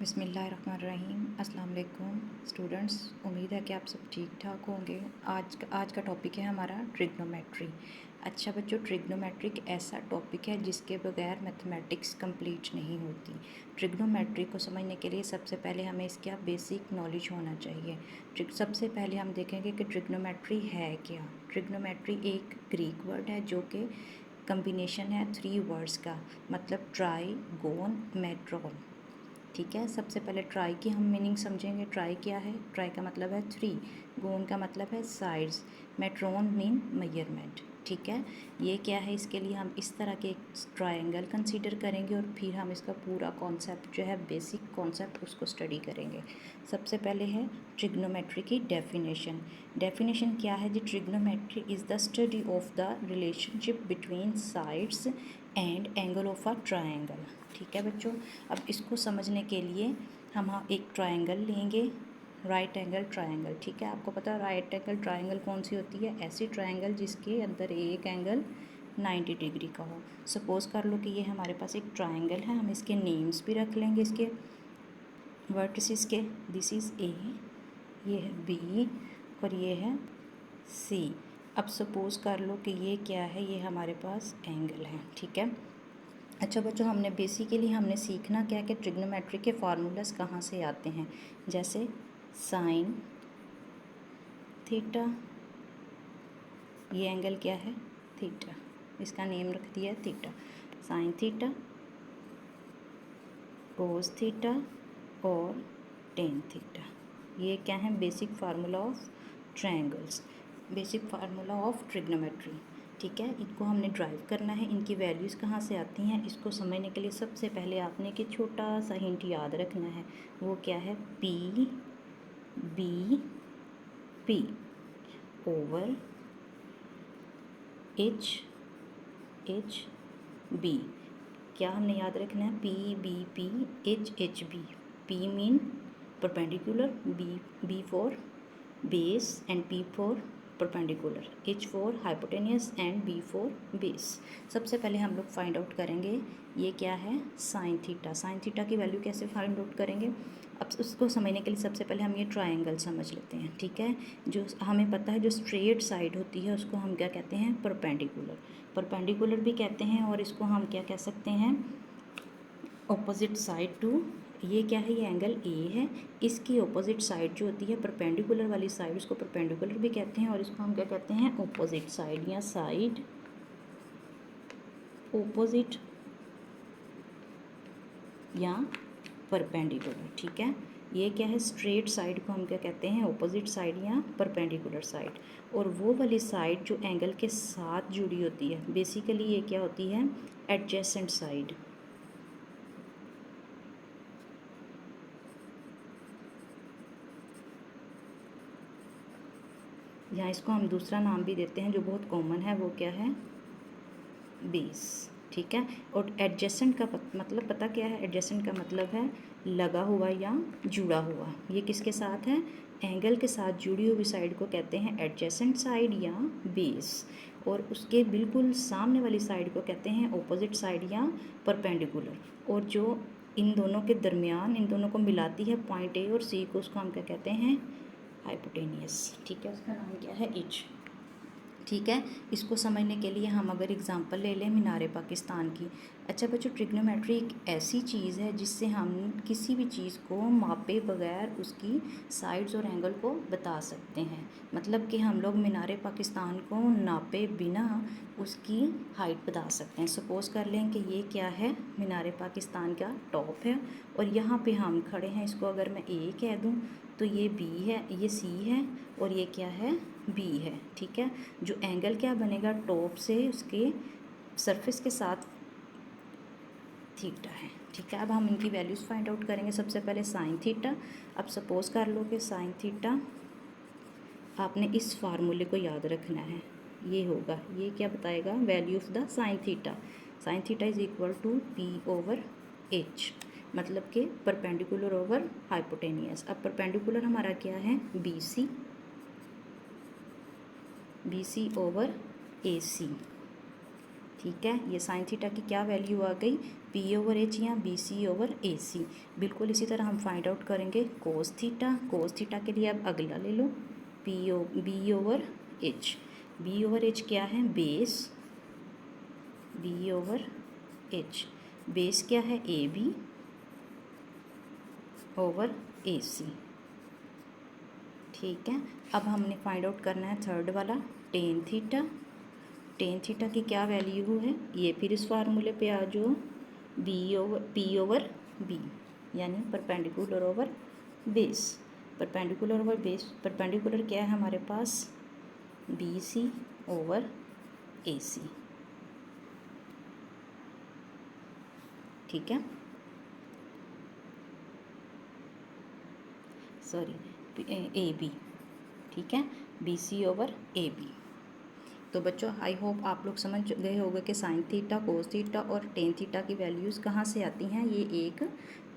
बिस्मिल्लाहिर्रहमानिर्रहीम। अस्सलाम वालेकुम स्टूडेंट्स, उम्मीद है कि आप सब ठीक ठाक होंगे। आज का टॉपिक है हमारा ट्रिग्नोमेट्री। अच्छा बच्चों, ट्रिग्नोमेट्री एक ऐसा टॉपिक है जिसके बगैर मैथमेटिक्स कंप्लीट नहीं होती। ट्रिग्नोमेट्री को समझने के लिए सबसे पहले हमें इसका बेसिक नॉलेज होना चाहिए। सबसे पहले हम देखेंगे कि ट्रिग्नोमेट्री है क्या। ट्रिग्नोमेट्री एक ग्रीक वर्ड है जो कि कम्बिनेशन है 3 वर्ड्स का, मतलब ट्राई, गोन, मेट्रोन। ठीक है, सबसे पहले ट्राई की हम मीनिंग समझेंगे। ट्राई क्या है? ट्राई का मतलब है 3, गोन का मतलब है साइड्स, मेट्रोन मीन मेजरमेंट। ठीक है, ये क्या है? इसके लिए हम इस तरह के एक ट्रायंगल कंसीडर करेंगे और फिर हम इसका पूरा कॉन्सेप्ट जो है, बेसिक कॉन्सेप्ट, उसको स्टडी करेंगे। सबसे पहले है ट्रिग्नोमेट्री की डेफिनेशन। डेफिनेशन क्या है जी? Trigonometry is the study of the relationship between sides and angle of a triangle. ठीक है बच्चों, अब इसको समझने के लिए हम एक ट्रायंगल लेंगे, राइट एंगल ट्रायंगल। ठीक है, आपको पता है राइट एंगल ट्रायंगल कौन सी होती है? ऐसी ट्रायंगल जिसके अंदर एक एंगल 90 डिग्री का हो। सपोज़ कर लो कि ये हमारे पास एक ट्रायंगल है, हम इसके नेम्स भी रख लेंगे इसके वर्टिसेस के। दिस इज़ ए, ये है बी और ये है सी। अब सपोज़ कर लो कि ये क्या है? ये हमारे पास एंगल है। ठीक है, अच्छा बच्चों, हमने बेसिकली सीखना क्या कि ट्रिग्नोमेट्री के फार्मूलाज कहाँ से आते हैं। जैसे साइन थीटा, ये एंगल क्या है? थीटा, इसका नेम रख दिया है theta. Sine theta, cos theta और टेन थीटा, ये क्या है? Basic formula of triangles, basic formula of trigonometry. ठीक है, इनको हमने ड्राइव करना है। इनकी वैल्यूज़ कहाँ से आती हैं, इसको समझने के लिए सबसे पहले आपने कि छोटा सा हिंट याद रखना है। वो क्या है? P B P over H B. क्या हमने याद रखना है? P B P H B. P mean perpendicular, B for base and P for perpendicular, H for hypotenuse and B for base. सबसे पहले हम लोग फाइंड आउट करेंगे ये क्या है? Sign theta. साइन थीटा की वैल्यू कैसे फाइंड आउट करेंगे? अब उसको समझने के लिए सबसे पहले हम ये ट्रायंगल समझ लेते हैं। ठीक है, जो हमें पता है जो स्ट्रेट साइड होती है उसको हम क्या कहते हैं? परपेंडिकुलर। परपेंडिकुलर भी कहते हैं और इसको हम क्या कह सकते हैं? Opposite side to. ये क्या है? ये एंगल ए है, इसकी ऑपोजिट साइड जो होती है परपेंडिकुलर वाली साइड, उसको परपेंडिकुलर भी कहते हैं और इसको हम क्या कहते हैं? ऑपोजिट साइड या साइड ऑपोजिट या परपेंडिकुलर। ठीक है, ये क्या है? स्ट्रेट साइड को हम क्या कहते हैं? ऑपोजिट साइड या परपेंडिकुलर साइड। और वो वाली साइड जो एंगल के साथ जुड़ी होती है, बेसिकली ये क्या होती है? Adjacent side. या इसको हम दूसरा नाम भी देते हैं जो बहुत कॉमन है, वो क्या है? बेस। ठीक है, और एडजेसेंट का मतलब पता क्या है? एडजेसेंट का मतलब है लगा हुआ या जुड़ा हुआ। ये किसके साथ है? एंगल के साथ जुड़ी हुई साइड को कहते हैं एडजेसेंट साइड या बेस, और उसके बिल्कुल सामने वाली साइड को कहते हैं ऑपोजिट साइड या परपेंडिकुलर। और जो इन दोनों के दरमियान, इन दोनों को मिलाती है पॉइंट ए और सी को, उसको हम क्या कहते हैं? हाइपोटेनियस। ठीक है, उसका नाम क्या है? एच। ठीक है, इसको समझने के लिए हम अगर एग्जांपल ले लें मीनार पाकिस्तान की। अच्छा बच्चों, ट्रिग्नोमेट्री एक ऐसी चीज़ है जिससे हम किसी भी चीज़ को मापे बगैर उसकी साइड्स और एंगल को बता सकते हैं। मतलब कि हम लोग मीनार पाकिस्तान को नापे बिना उसकी हाइट बता सकते हैं। सपोज़ कर लें कि ये क्या है? मीनार पाकिस्तान का टॉप है और यहाँ पे हम खड़े हैं। इसको अगर मैं ए कह दूँ तो ये बी है, ये सी है और ये क्या है? बी है। ठीक है, जो एंगल क्या बनेगा? टॉप से उसके सरफेस के साथ थीटा है। ठीक है, अब हम इनकी वैल्यूज़ फाइंड आउट करेंगे। सबसे पहले साइन थीटा। अब सपोज़ कर लो कि साइन थीटा, आपने इस फार्मूले को याद रखना है। ये होगा, ये क्या बताएगा? Value of the sine theta. Sine theta is equal to P over H, मतलब कि परपेंडिकुलर ओवर हाइपोटेनियस। अब परपेंडिकुलर हमारा क्या है? B C over A C. ठीक है, ये साइन थीटा की क्या वैल्यू आ गई, P/H या BC/AC। बिल्कुल इसी तरह हम फाइंड आउट करेंगे कोस थीटा। कोस थीटा के लिए अब अगला ले लो, B/H। B/H क्या है, बेस। B/H बेस क्या है, AB ओवर AC। ठीक है, अब हमने फाइंड आउट करना है थर्ड वाला, टेन थीटा। टेन थीटा की क्या वैल्यू है, ये फिर इस फार्मूले पे आ जाओ, P/B यानी perpendicular over base. Perpendicular over base, perpendicular क्या है हमारे पास, BC/AC। ठीक है, सॉरी AB। ठीक है, BC/AB। तो बच्चों आई होप आप लोग समझ गए होंगे कि साइन थीटा, कोस थीटा और टेन थीटा की वैल्यूज़ कहाँ से आती हैं। ये एक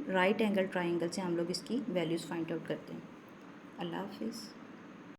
राइट एंगल ट्राइंगल से हम लोग इसकी वैल्यूज़ फाइंड आउट करते हैं। अल्लाह हाफिज़।